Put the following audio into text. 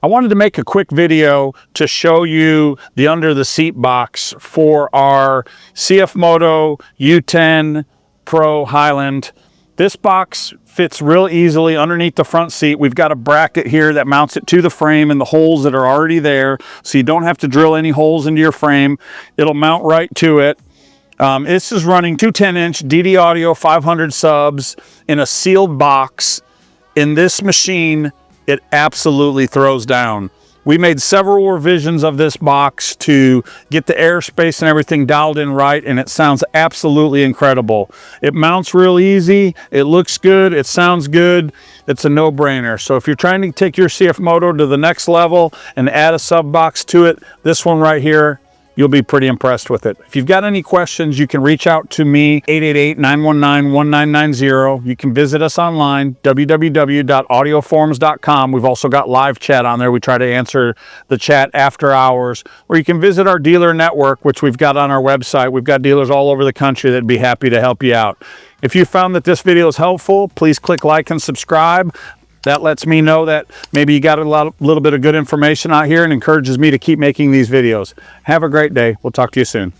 I wanted to make a quick video to show you the under the seat box for our CFMoto U10 PRO HIGHLAND. This box fits real easily underneath the front seat. We've got a bracket here that mounts it to the frame and the holes that are already there, so you don't have to drill any holes into your frame. It'll mount right to it. This is running two 10-inch DD Audio 500 subs in a sealed box. In this machine, it absolutely throws down. We made several revisions of this box to get the airspace and everything dialed in right, and it sounds absolutely incredible. It mounts real easy, it looks good, it sounds good, it's a no-brainer. So if you're trying to take your CFMoto to the next level and add a sub box to it, this one right here, you'll be pretty impressed with it. If you've got any questions, you can reach out to me, 888-919-1990. You can visit us online, www.audioformz.com. We've also got live chat on there. We try to answer the chat after hours. Or you can visit our dealer network, which we've got on our website. We've got dealers all over the country that'd be happy to help you out. If you found that this video is helpful, please click like and subscribe. That lets me know that maybe you got a little bit of good information out here and encourages me to keep making these videos. Have a great day. We'll talk to you soon.